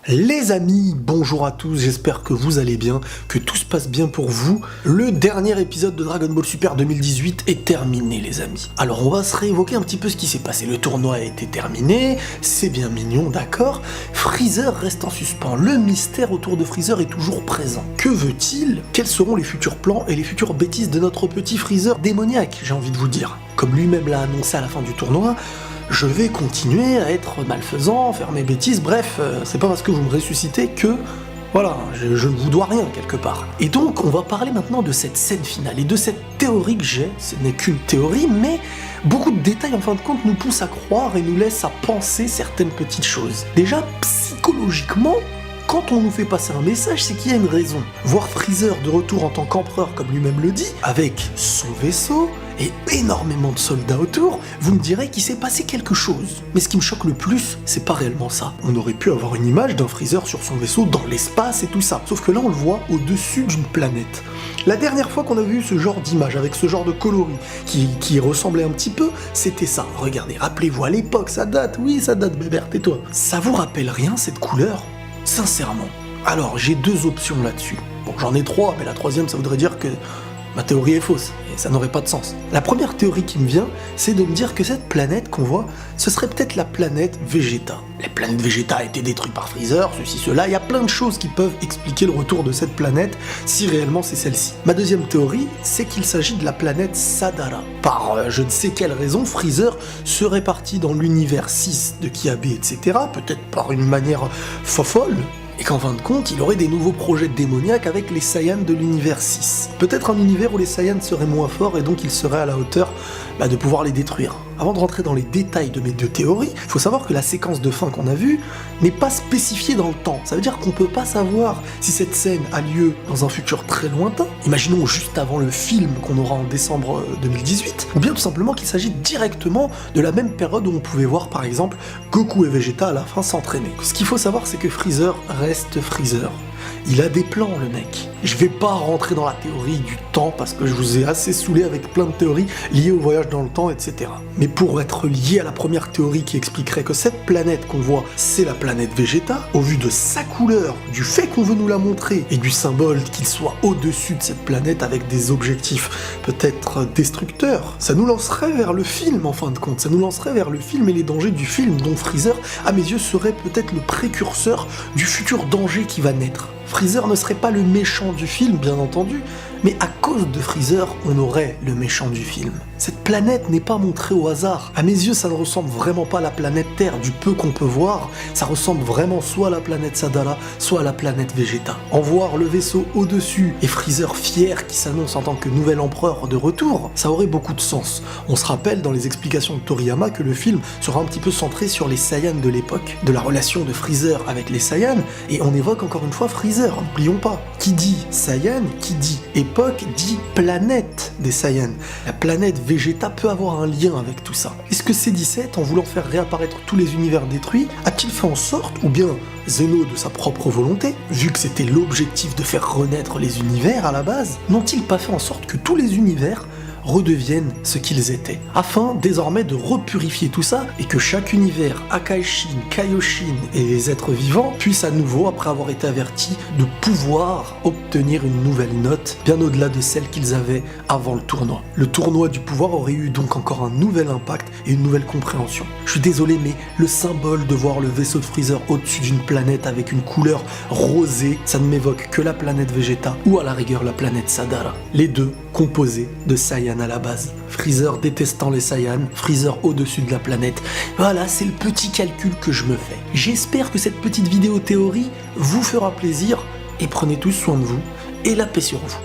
Les amis, bonjour à tous, j'espère que vous allez bien, que tout se passe bien pour vous. Le dernier épisode de Dragon Ball Super 2018 est terminé les amis. Alors on va se réévoquer un petit peu ce qui s'est passé. Le tournoi a été terminé, c'est bien mignon, d'accord. Freezer reste en suspens, le mystère autour de Freezer est toujours présent. Que veut-il? Quels seront les futurs plans et les futures bêtises de notre petit Freezer démoniaque, j'ai envie de vous dire. Comme lui-même l'a annoncé à la fin du tournoi, je vais continuer à être malfaisant, faire mes bêtises, bref, c'est pas parce que vous me ressuscitez que, voilà, je ne vous dois rien quelque part. Et donc, on va parler maintenant de cette scène finale et de cette théorie que j'ai, ce n'est qu'une théorie, mais beaucoup de détails en fin de compte nous poussent à croire et nous laissent à penser certaines petites choses. Déjà, psychologiquement, quand on nous fait passer un message, c'est qu'il y a une raison. Voir Freezer de retour en tant qu'empereur, comme lui-même le dit, avec son vaisseau et énormément de soldats autour, vous me direz qu'il s'est passé quelque chose. Mais ce qui me choque le plus, c'est pas réellement ça. On aurait pu avoir une image d'un Freezer sur son vaisseau dans l'espace et tout ça. Sauf que là, on le voit au-dessus d'une planète. La dernière fois qu'on a vu ce genre d'image, avec ce genre de coloris, qui ressemblait un petit peu, c'était ça. Regardez, rappelez-vous, à l'époque, ça date, oui, ça date, Bébert, tais-toi. Ça vous rappelle rien, cette couleur ? Sincèrement. Alors, j'ai deux options là-dessus. Bon, j'en ai trois, mais la troisième, ça voudrait dire que ma théorie est fausse, et ça n'aurait pas de sens. La première théorie qui me vient, c'est de me dire que cette planète qu'on voit, ce serait peut-être la planète Vegeta. La planète Vegeta a été détruite par Freezer, ceci, cela, il y a plein de choses qui peuvent expliquer le retour de cette planète, si réellement c'est celle-ci. Ma deuxième théorie, c'est qu'il s'agit de la planète Sadara. Par je ne sais quelle raison, Freezer serait parti dans l'univers 6 de Kiabe, etc., peut-être par une manière fofolle, et qu'en fin de compte, il aurait des nouveaux projets démoniaques avec les Saiyans de l'univers 6. Peut-être un univers où les Saiyans seraient moins forts et donc il serait à la hauteur de pouvoir les détruire. Avant de rentrer dans les détails de mes deux théories, il faut savoir que la séquence de fin qu'on a vue n'est pas spécifiée dans le temps. Ça veut dire qu'on peut pas savoir si cette scène a lieu dans un futur très lointain, imaginons juste avant le film qu'on aura en décembre 2018, ou bien tout simplement qu'il s'agit directement de la même période où on pouvait voir par exemple Goku et Vegeta à la fin s'entraîner. Ce qu'il faut savoir, c'est que Freezer reste Freezer. Il a des plans, le mec. Je vais pas rentrer dans la théorie du temps parce que je vous ai assez saoulé avec plein de théories liées au voyage dans le temps, etc. Mais pour être lié à la première théorie qui expliquerait que cette planète qu'on voit, c'est la planète Vegeta, au vu de sa couleur, du fait qu'on veut nous la montrer, et du symbole qu'il soit au-dessus de cette planète avec des objectifs peut-être destructeurs, ça nous lancerait vers le film en fin de compte. Ça nous lancerait vers le film et les dangers du film, dont Freezer, à mes yeux, serait peut-être le précurseur du futur danger qui va naître. Freezer ne serait pas le méchant du film, bien entendu, mais à cause de Freezer, on aurait le méchant du film. Cette planète n'est pas montrée au hasard. À mes yeux, ça ne ressemble vraiment pas à la planète Terre. Du peu qu'on peut voir, ça ressemble vraiment soit à la planète Sadara, soit à la planète Vegeta. En voir le vaisseau au-dessus et Freezer fier qui s'annonce en tant que nouvel empereur de retour, ça aurait beaucoup de sens. On se rappelle dans les explications de Toriyama que le film sera un petit peu centré sur les Saiyans de l'époque, de la relation de Freezer avec les Saiyans, et on évoque encore une fois Freezer, n'oublions pas. Qui dit Saiyan, qui dit époque, dit planète des Saiyans. La planète Vegeta peut avoir un lien avec tout ça. Est-ce que C-17, en voulant faire réapparaître tous les univers détruits, a-t-il fait en sorte, ou bien Zeno de sa propre volonté, vu que c'était l'objectif de faire renaître les univers à la base, n'ont-ils pas fait en sorte que tous les univers redeviennent ce qu'ils étaient, afin désormais de repurifier tout ça et que chaque univers, Akaishin, Kaioshin et les êtres vivants puissent à nouveau, après avoir été avertis, de pouvoir obtenir une nouvelle note bien au-delà de celle qu'ils avaient avant le tournoi. Le tournoi du pouvoir aurait eu donc encore un nouvel impact et une nouvelle compréhension. Je suis désolé, mais le symbole de voir le vaisseau de Freezer au-dessus d'une planète avec une couleur rosée, ça ne m'évoque que la planète Vegeta ou à la rigueur la planète Sadara. Les deux composés de Saiyans à la base. Freezer détestant les Saiyans, Freezer au-dessus de la planète. Voilà, c'est le petit calcul que je me fais. J'espère que cette petite vidéo théorie vous fera plaisir et prenez tous soin de vous et la paix sur vous.